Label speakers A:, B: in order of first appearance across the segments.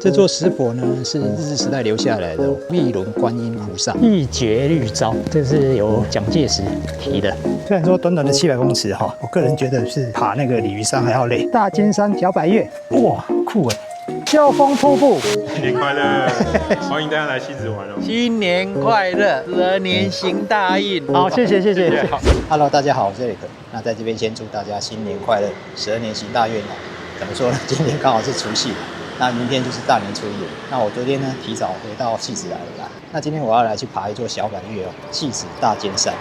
A: 这座石佛呢是日治时代留下来的密轮观音菩萨，一节律招，这是由蒋介石题的。虽然说短短的700公尺哈，我个人觉得是爬那个鲤鱼山还要累。大尖山小百岳，哇，酷哎！秀峰瀑布，
B: 新年快乐！欢迎大家来西子玩哦。
C: 新年快乐，12年行大运。
A: 好，谢谢。Hello， 大家好，我是 Eric。那在这边先祝大家新年快乐，12年行大运哦。怎么说呢？今天刚好是除夕。那明天就是大年初一了。那我昨天呢提早回到汐止来了啦。那今天我要来去爬一座小百岳哦，汐止大尖山。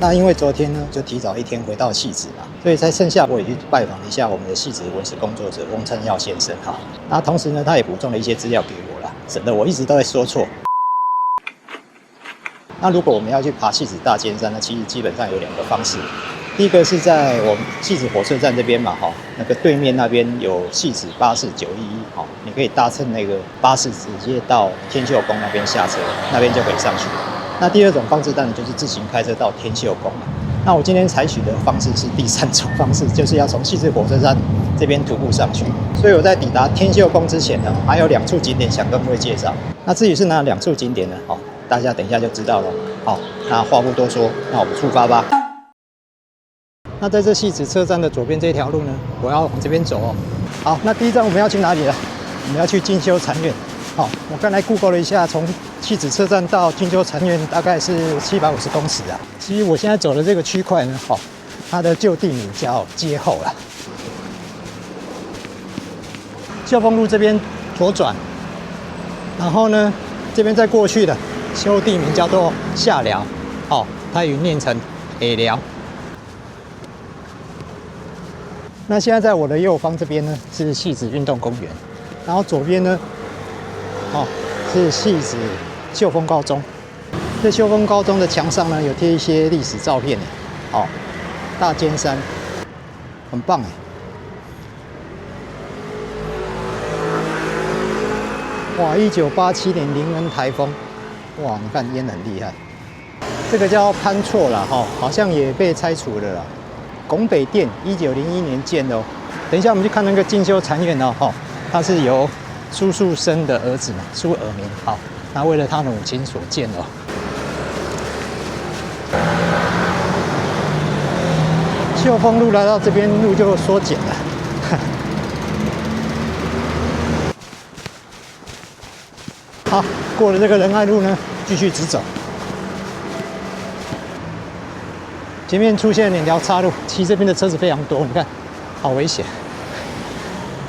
A: 那因为昨天呢，就提早一天回到汐止嘛，所以才剩下我也去拜访一下我们的汐止文史工作者翁琛耀先生哈。那同时呢，他也补充了一些资料给我啦，省得我一直都在说错。那如果我们要去爬汐止大尖山呢，其实基本上有2个方式。第一个是在我们汐止火车站这边嘛，哈，那个对面那边有汐止巴士911，哈，你可以搭乘那个巴士直接到天秀宫那边下车，那边就可以上去。那第2种方式当然就是自行开车到天秀宫。那我今天采取的方式是第3种方式，就是要从汐止火车站这边徒步上去。所以我在抵达天秀宫之前呢，还有2处景点想跟各位介绍。那至于是哪2处景点呢？好，大家等一下就知道了。好，那话不多说，那我们出发吧。那在这汐止车站的左边这条路呢，我要往这边走哦。好，那第一站我们要去哪里了？我们要去进修禅院。好，我刚才 Google 了一下，从汐止车站到进修禅院大概是750公尺啊。其实我现在走的这个区块呢，它的旧地名叫街后啦。秀峰路这边左转，然后呢，这边再过去的旧地名叫做下寮，它也念成下寮。那现在在我的右方这边呢是汐止运动公园，然后左边呢，是汐止秀峰高中。这秀峰高中的墙上呢有贴一些历史照片，大尖山，很棒哎。哇，1987年林恩台风，哇，你看淹很厉害。这个叫潘厝啦，好像也被拆除了啦。拱北店1901年建的哦。等一下我们去看那个进修禅院哦，它是由苏树生的儿子嘛，苏尔明，那为了他的母亲所建哦。秀峰路来到这边路就缩减了。好，过了这个仁爱路呢，继续直走。前面出现2条岔路，其实这边的车子非常多，你看，好危险。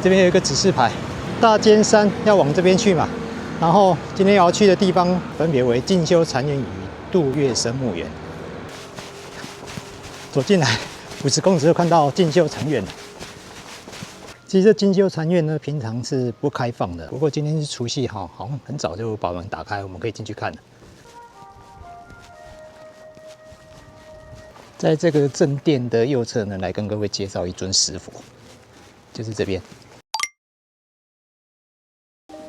A: 这边有一个指示牌，大尖山要往这边去嘛。然后今天要去的地方分别为进修禅院与杜月笙墓园。走进来50公尺就看到进修禅院了。其实这进修禅院呢，平常是不开放的，不过今天是除夕好像很早就把门打开，我们可以进去看了。在这个正殿的右侧呢，来跟各位介绍一尊石佛，就是这边。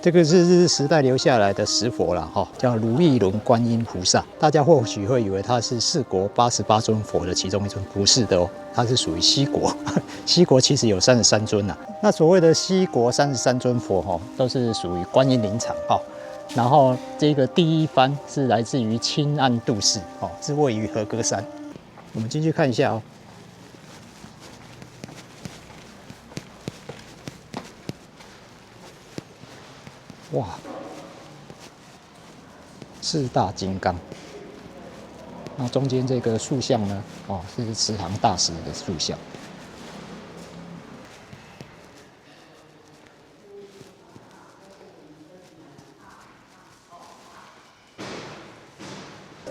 A: 这个是日治时代留下来的石佛啦，叫如意轮观音菩萨。大家或许会以为它是4国88尊佛的其中一尊，不是的哦，它是属于西国。西国其实有33尊呐。那所谓的西国33尊佛都是属于观音林场然后这个第一幡是来自于清岸杜氏是位于和歌山。我们进去看一下哦。哇，4大金刚。那中间这个塑像呢，是慈航大师的塑像。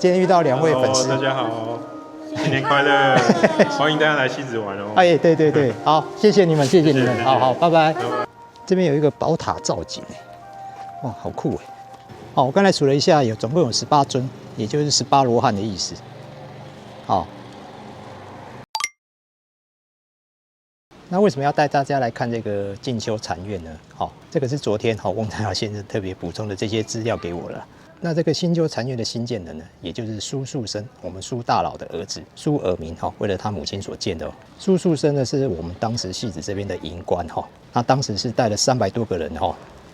A: 今天遇到2位粉丝，
B: 大家好，新年快乐！欢迎大家来西子玩哦。
A: 哎，对对对，好，谢谢你们，谢谢你们，
B: 谢谢
A: 好好，拜拜。这边有一个宝塔造景，哇，好酷哎！好，我刚才数了一下，总共有18尊，也就是18罗汉的意思。好，那为什么要带大家来看这个进修禅院呢？好，这个是昨天翁台豪先生特别补充的这些资料给我了。那这个新修禅院的新建人呢，也就是苏树生，我们苏大佬的儿子苏尔明为了他母亲所建的。苏树生呢，是我们当时戏子这边的营官他当时是带了300多个人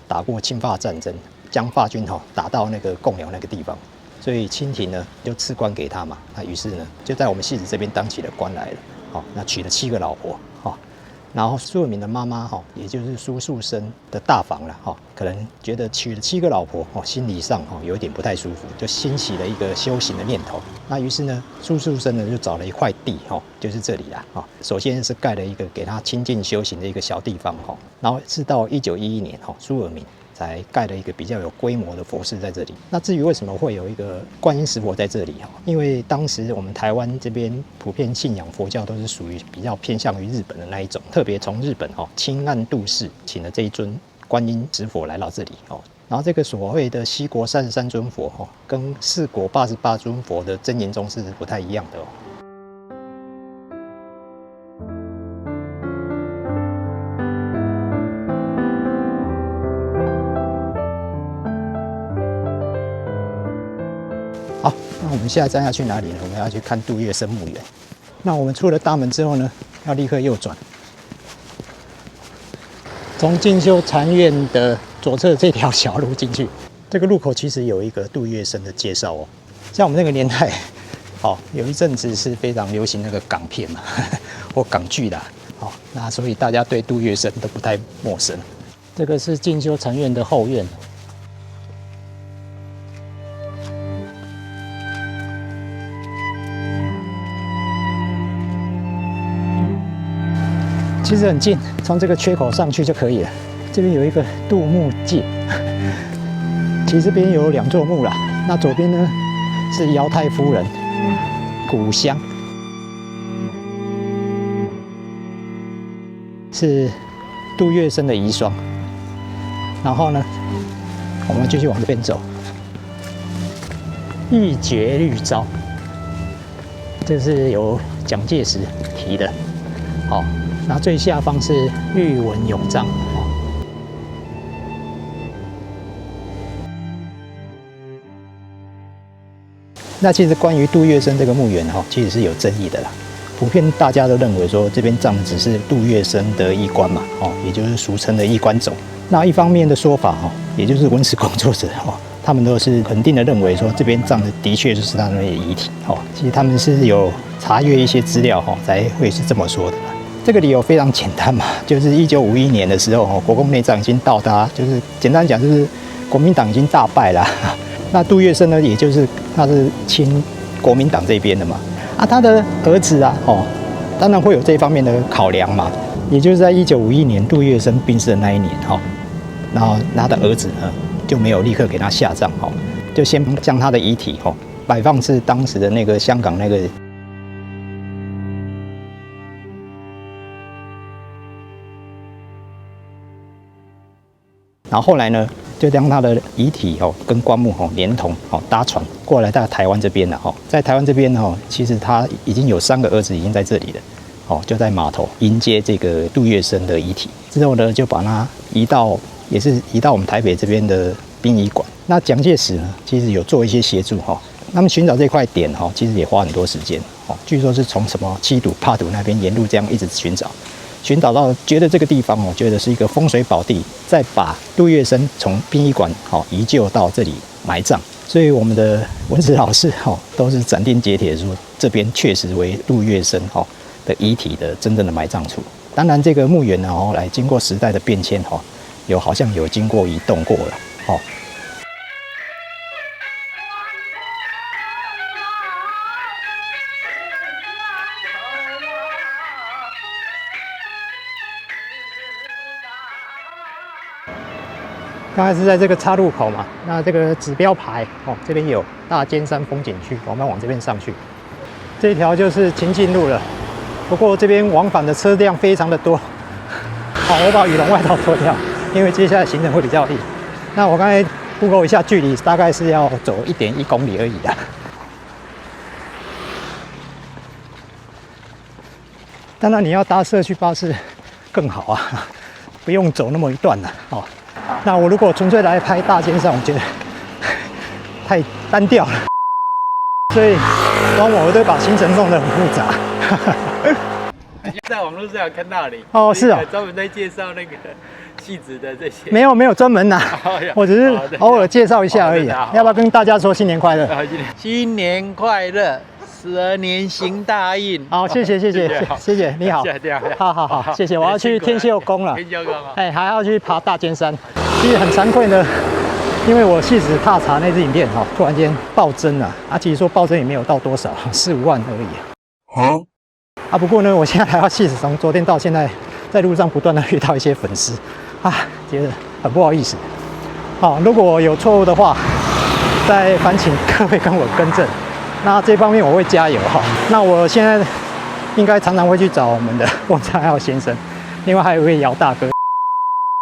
A: 打过侵法战争，将法军打到那个贡寮那个地方，所以清廷呢就赐官给他嘛。那于是呢，就在我们戏子这边当起了官来了。那娶了7个老婆。然后苏尔明的妈妈也就是苏树生的大房了可能觉得娶了7个老婆心理上有一点不太舒服，就兴起了一个修行的念头。那于是呢，苏树生呢就找了一块地就是这里啦首先是盖了一个给他亲近修行的一个小地方然后是到1911年苏尔明才盖了一个比较有规模的佛寺在这里。那至于为什么会有一个观音石佛在这里因为当时我们台湾这边普遍信仰佛教都是属于比较偏向于日本的那一种，特别从日本清岸渡世请了这一尊观音石佛来到这里然后这个所谓的西国33尊佛跟四国88尊佛的真言宗是不太一样的好，那我们下一站要去哪里呢？我们要去看杜月笙墓园。那我们出了大门之后呢，要立刻右转，从进修禅院的左侧这条小路进去。这个路口其实有一个杜月笙的介绍像我们那个年代，有一阵子是非常流行那个港片嘛，或港剧啦，那所以大家对杜月笙都不太陌生。这个是进修禅院的后院。其实很近，从这个缺口上去就可以了。这边有一个杜墓界，其实这边有2座墓啦。那左边呢是姚太夫人古香，是杜月笙的遗孀。然后呢，我们继续往这边走，一绝绿招，这是由蒋介石题的，那最下方是玉文永章那其实关于杜月笙这个墓园其实是有争议的啦。普遍大家都认为说这边葬的只是杜月笙的衣冠嘛，也就是俗称的衣冠冢。那一方面的说法也就是文史工作者他们都是肯定的认为说这边葬的的确就是他们的遗体其实他们是有查阅一些资料才会是这么说的。这个理由非常简单嘛，就是1951年的时候国共内战已经到达，就是简单讲就是国民党已经大败了。那杜月笙呢，也就是他是亲国民党这边的嘛，他的儿子当然会有这方面的考量嘛，也就是在1951年杜月笙病逝的那一年然后他的儿子呢就没有立刻给他下葬就先将他的遗体摆放至当时的那个香港那个。然后后来呢，就将他的遗体跟棺木连同搭船过来到台湾这边了在台湾这边其实他已经有3个儿子已经在这里了就在码头迎接这个杜月笙的遗体之后呢，就把他移到我们台北这边的殡仪馆。那蒋介石呢，其实有做一些协助他们寻找这块点其实也花很多时间据说是从什么七堵、八堵那边沿路这样一直寻找到觉得这个地方觉得是一个风水宝地，再把杜月笙从殡仪馆移就到这里埋葬。所以我们的文史老师都是斩钉截铁说，这边确实为杜月笙的遗体的真正的埋葬处。当然，这个墓园呢来经过时代的变迁好像有经过移动过了刚才是在这个岔路口嘛，那这个指标牌哦，这边有大尖山风景区，我们往这边上去。这条就是清境路了，不过这边往返的车辆非常的多。好，我把羽绒外套脱掉，因为接下来行程会比较硬。那我刚才 Google 一下距离，大概是要走1.1公里而已的。当然，你要搭社区巴士更好啊，不用走那么一段了哦。那我如果纯粹来拍大尖山，我觉得太单调了，所以往往我都把行程弄得很复杂。
C: 在网络上有看到你
A: 哦，是啊，
C: 专门在介绍那个戏子的这些。
A: 没有专门呐，我只是偶尔介绍一下而已。要不要跟大家说新年快乐？
C: 新年快乐，12年行大运。
A: 好，谢谢，你好，好，谢谢。我要去天秀宫了，哎，还要去爬大尖山。其实很惭愧呢，因为我戏子踏查那支影片哈，突然间暴增了啊，其实说暴增也没有到多少，4、5万而已。不过呢，我现在来到戏子，从昨天到现在，在路上不断的遇到一些粉丝，觉得很不好意思。好，如果有错误的话，再烦请各位跟我更正。那这方面我会加油哈。那我现在应该常常会去找我们的翁昌耀先生，另外还有一位姚大哥。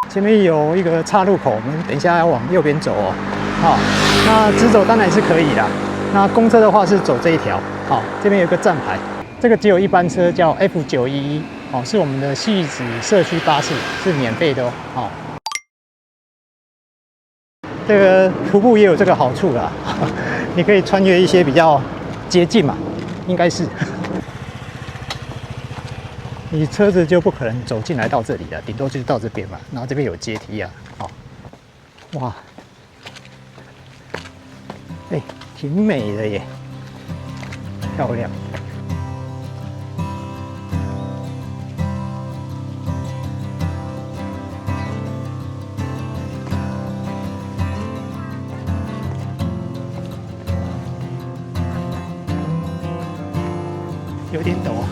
A: 前面有一个岔路口，我们等一下要往右边走哦。好，那直走当然是可以啦。那公车的话是走这一条。好，这边有个站牌。这个只有一班车，叫 F911，哦，是我们的戏子社区巴士，是免费的哦。这个徒步也有这个好处啦，你可以穿越一些比较接近嘛，应该是。你车子就不可能走进来到这里了，顶多就是到这边嘛。然后这边有阶梯啊，好，哇，哎，挺美的耶，漂亮。有点陡啊。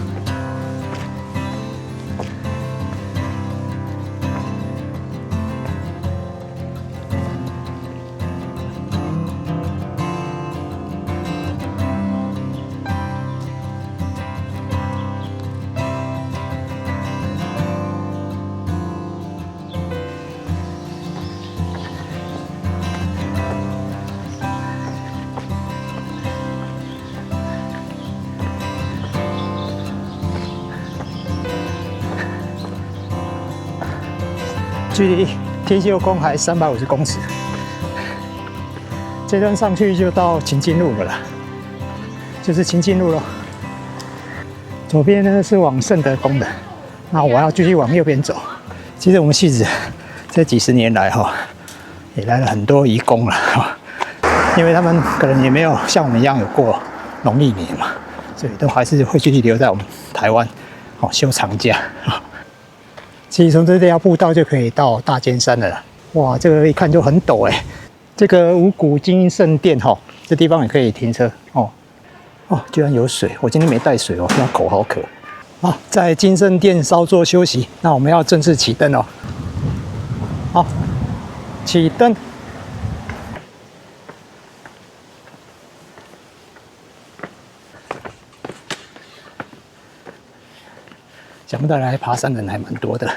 A: 距离天秀宫还350公尺，这段上去就到清境路了啦，就是清境路咯。左边呢是往圣德宫的，那我要继续往右边走。其实我们戏子这几十年来也来了很多移工了因为他们可能也没有像我们一样有过农历年嘛，所以都还是会继续留在我们台湾休长假。其实从这条步道就可以到大尖山了啦。哇，这个一看就很陡哎。这个五谷精英圣殿这地方也可以停车哦，居然有水，我今天没带水哦，现在口好渴。好，在金圣殿稍作休息，那我们要正式启灯哦。好，启灯。想不到来爬山的人还蛮多的。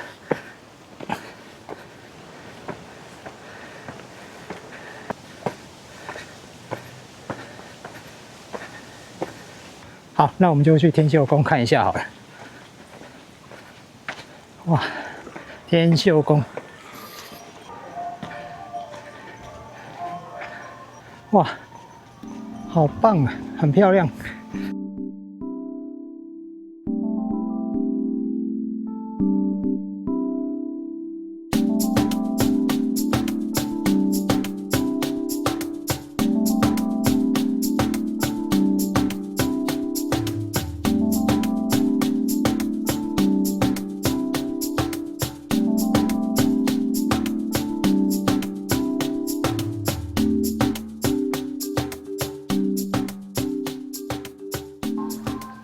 A: 好，那我们就去天秀宫看一下好了。哇，天秀宫，哇，好棒啊，很漂亮。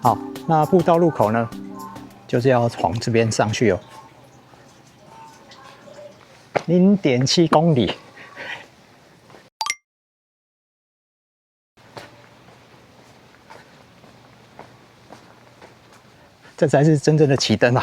A: 好，那步道入口呢，就是要往这边上去哦。0.7公里，这才是真正的启灯啊！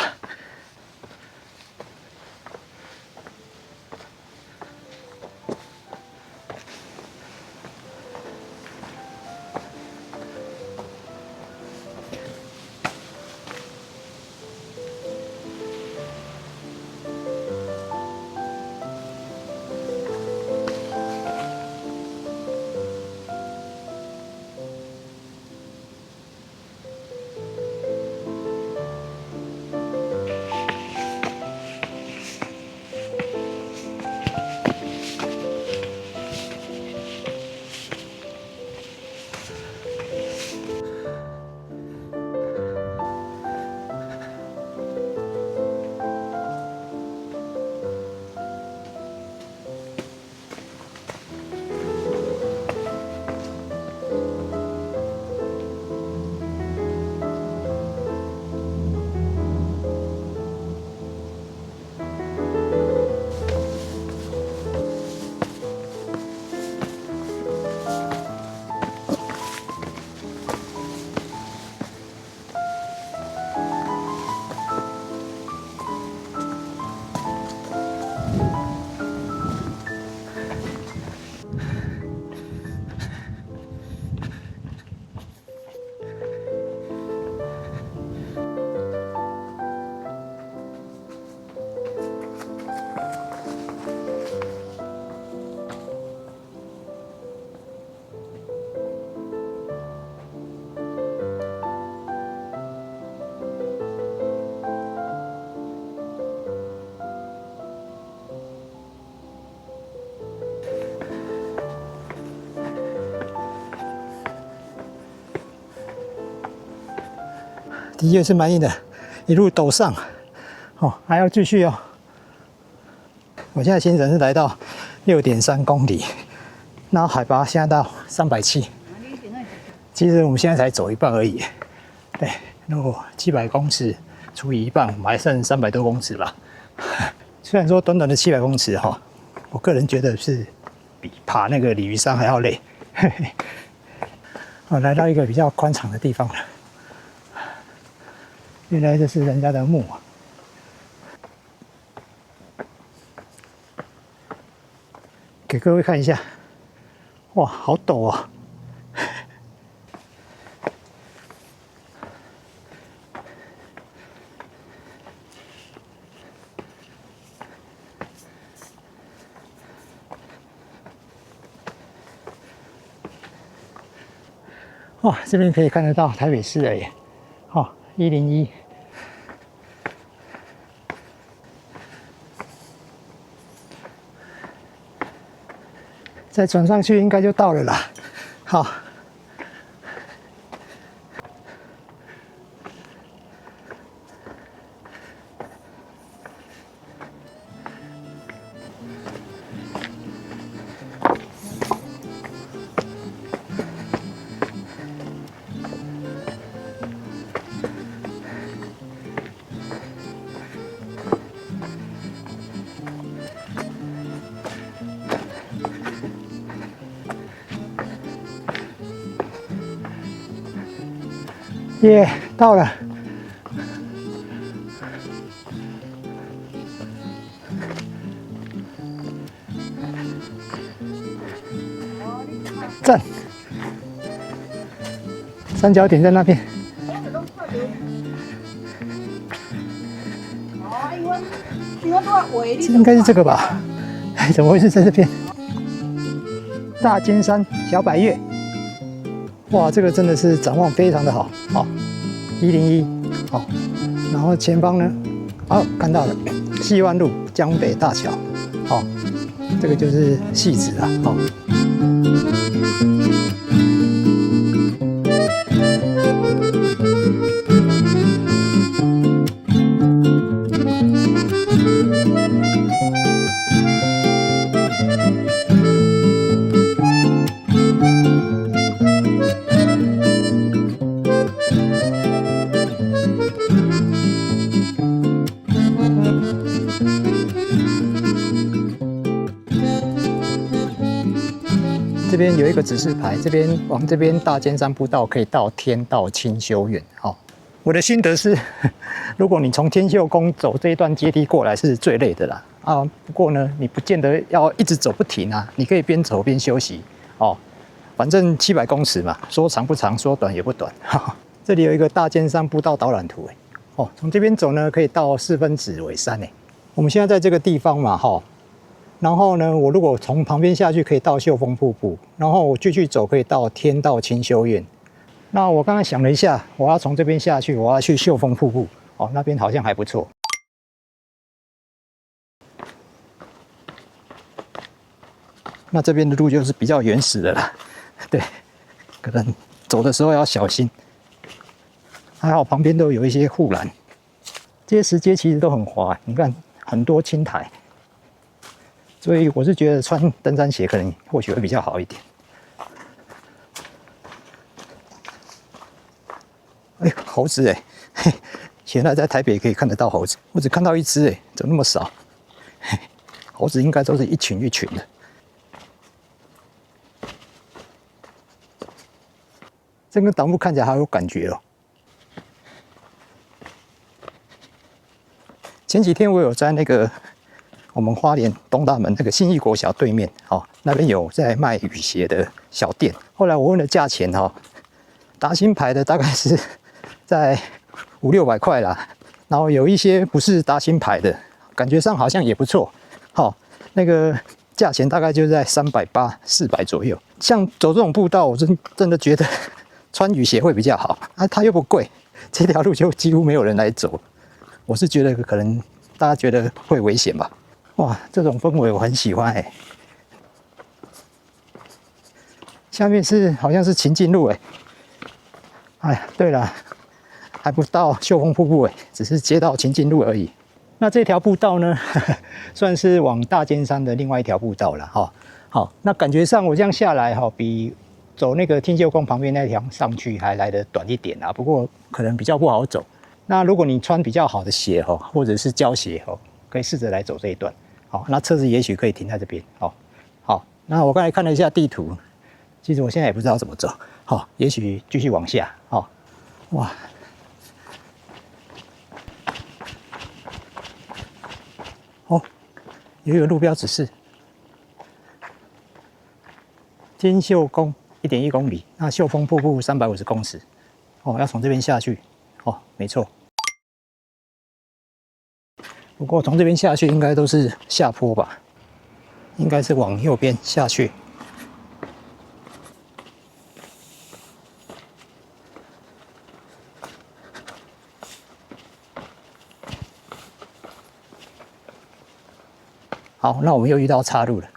A: 的确是蛮硬的，一路陡上，哦，还要继续哦。我现在行程是来到6.3公里，然后海拔现在到370。其实我们现在才走一半而已，对，如果700公尺除以一半，我们还剩300多公尺吧。虽然说短短的700公尺哈，我个人觉得是比爬那个鲤鱼山还要累。我来到一个比较宽敞的地方了。原来这是人家的墓啊！给各位看一下，哇，好陡啊！哇，这边可以看得到台北市了耶！哦，101。再转上去应该就到了啦。好，耶，到了。站，三角点在那边。这应该是这个吧？怎么会是在这边？大尖山小百岳。哇，这个真的是展望非常的好，好，101，好，然后前方呢，好，看到了西湾路江北大桥，好，这个就是汐止啊，好。这边有一个指示牌，这边往这边大尖山步道可以到天道清修院。好，我的心得是，如果你从天秀宫走这一段阶梯过来是最累的啦。不过呢，你不见得要一直走不停啊，你可以边走边休息哦。反正700公尺嘛，说长不长，说短也不短。这里有一个大尖山步道导览图哦，从这边走呢，可以到4分子尾山我们现在在这个地方嘛然后呢，我如果从旁边下去，可以到秀峰瀑布，然后我继续走可以到天道清修院。那我刚刚想了一下，我要从这边下去，我要去秀峰瀑布哦，那边好像还不错。那这边的路就是比较原始的啦，对，可能走的时候要小心。还好旁边都有一些护栏，这些石阶其实都很滑，你看很多青苔。所以我是觉得穿登山鞋可能或许会比较好一点。哎，猴子嘿，现在在台北可以看得到猴子，我只看到1只怎么那么少？猴子应该都是一群一群的。这根挡木看起来好有感觉哦。前几天我有在那个我们花莲东大门那个信义国小对面那边有在卖雨鞋的小店。后来我问了价钱达新牌的大概是在500-600块啦，然后有一些不是达新牌的，感觉上好像也不错。那个价钱大概就在380-400左右。像走这种步道，我真的觉得穿雨鞋会比较好它又不贵，这条路就几乎没有人来走。我是觉得可能大家觉得会危险吧。哇，这种氛围我很喜欢下面好像是秦境路哎呀，对了，还不到秀峰瀑布只是接到秦境路而已。那这条步道呢，算是往大尖山的另外一条步道了好，那感觉上我这样下来比走那个天秀宫旁边那条上去还来得短一点不过可能比较不好走。那如果你穿比较好的鞋或者是胶鞋可以试着来走这一段。好，那车子也许可以停在这边。好，那我刚才看了一下地图，其实我现在也不知道怎么走。也许继续往下。哇，有一个路标指示，天秀宫1.1公里，那秀峰瀑布350公尺。要从这边下去。没错。不过从这边下去应该都是下坡吧，应该是往右边下去。好，那我们又遇到岔路了。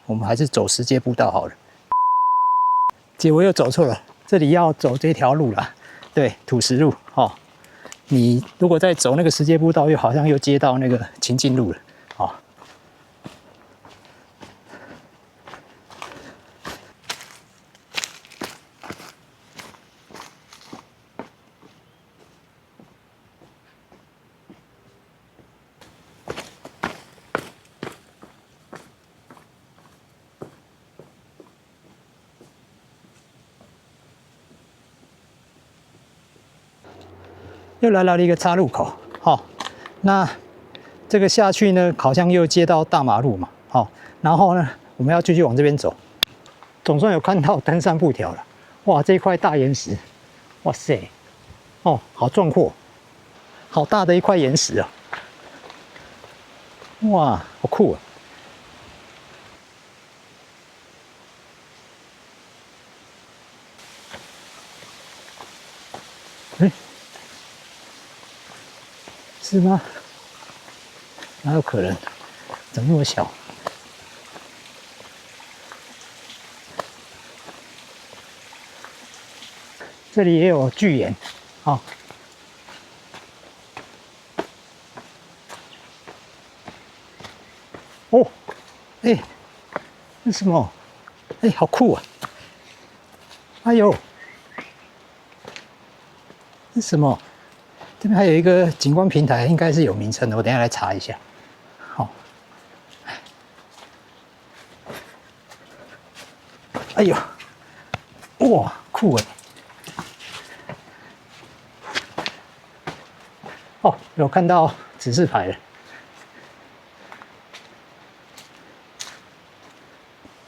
A: 我们还是走石阶步道好了。结果又走错了，这里要走这条路啦，对，土石路。你如果再走那个石阶步道，又好像又接到那个秦境路了。又来到了一个岔路口，那这个下去呢，好像又接到大马路嘛，然后呢，我们要继续往这边走，总算有看到登山步条了，哇，这块大岩石，哇塞，好壮阔，好大的一块岩石啊，哇，好酷啊！是吗？哪有可能？怎么那么小？这里也有巨岩，那什么？好酷啊！哎呦，这什么？这边还有一个景观平台，应该是有名称的，我等一下来查一下。哎呦，哇，酷哎！哦，有看到指示牌了。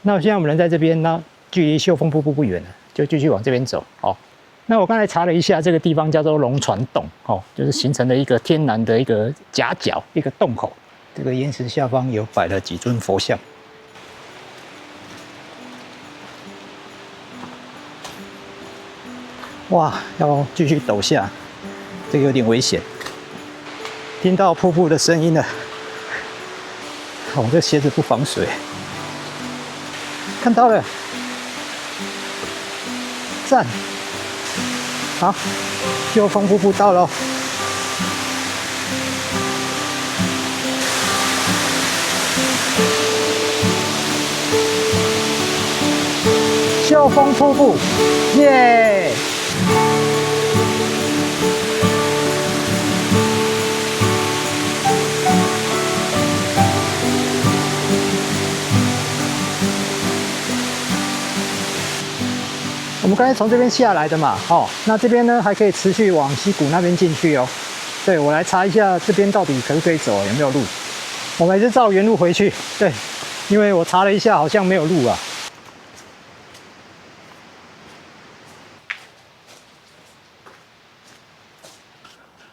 A: 那现在我们人在这边，那距离秀峰瀑布不远了，就继续往这边走。哦，那我刚才查了一下，这个地方叫做龙船洞，哦，就是形成了一个天然的一个夹角，一个洞口。这个岩石下方有摆了几尊佛像。哇，要继续陡下，这个有点危险。听到瀑布的声音了，我这鞋子不防水。看到了，赞！好，秀峰瀑布到了。秀峰瀑布，耶！我们刚才从这边下来的嘛，哦，那这边呢还可以持续往溪谷那边进去哦。对，我来查一下这边到底可不可以走，有没有路。我们还是照原路回去。对，因为我查了一下，好像没有路啊。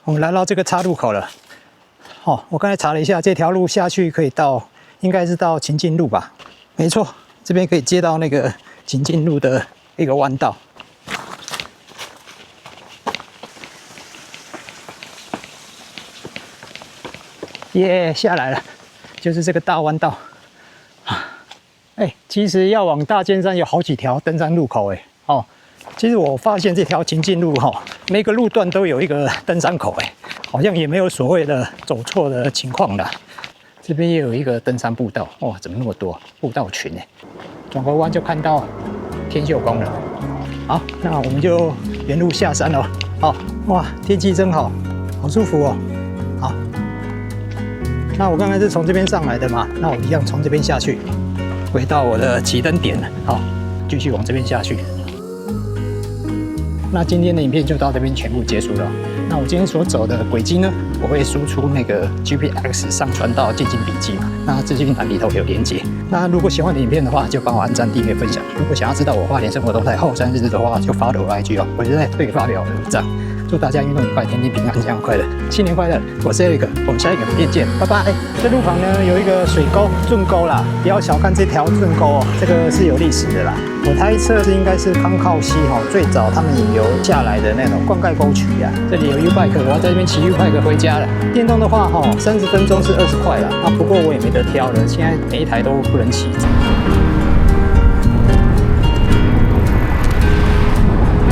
A: 我们来到这个岔路口了。哦，我刚才查了一下，这条路下去可以到，应该是到秦晋路吧？没错，这边可以接到那个秦晋路的一个弯道。耶，下来了，就是这个大弯道。哎，其实要往大尖山有好几条登山路口，哎，哦。其实我发现这条秦晋路每个路段都有一个登山口，好像也没有所谓的走错的情况啦。这边也有一个登山步道，哇，怎么那么多步道群呢？转个弯就看到天秀宫了。好，那我们就原路下山了。好，哇，天气真好，好舒服哦。好，那我刚才是从这边上来的嘛，那我一样从这边下去，回到我的起登点了。好，继续往这边下去。那今天的影片就到这边全部结束了。那我今天所走的轨迹呢，我会输出那个 GPX 上传到静静笔记嘛。那资讯栏里头有连结。那如果喜欢我的影片的话，就帮我按赞、订阅、分享。如果想要知道我花莲生活动态后山日志的话，就 follow 我 IG 哦，我就在对发表文章。祝大家运动愉快，天天平安，健康快乐，新年快乐！我是 Eric， 我们下一个影片见，拜拜。这路旁呢有一个水沟，圳沟啦，不要小看这条圳沟哦，这个是有历史的啦。我猜测这应该是康靠溪最早他们引流下来的那种灌溉沟渠啊。这里有 U-Bike， 我要在这边骑 U-Bike 回家了。电动的话30分钟是20块啦，不过我也没得挑了，现在每一台都不能骑。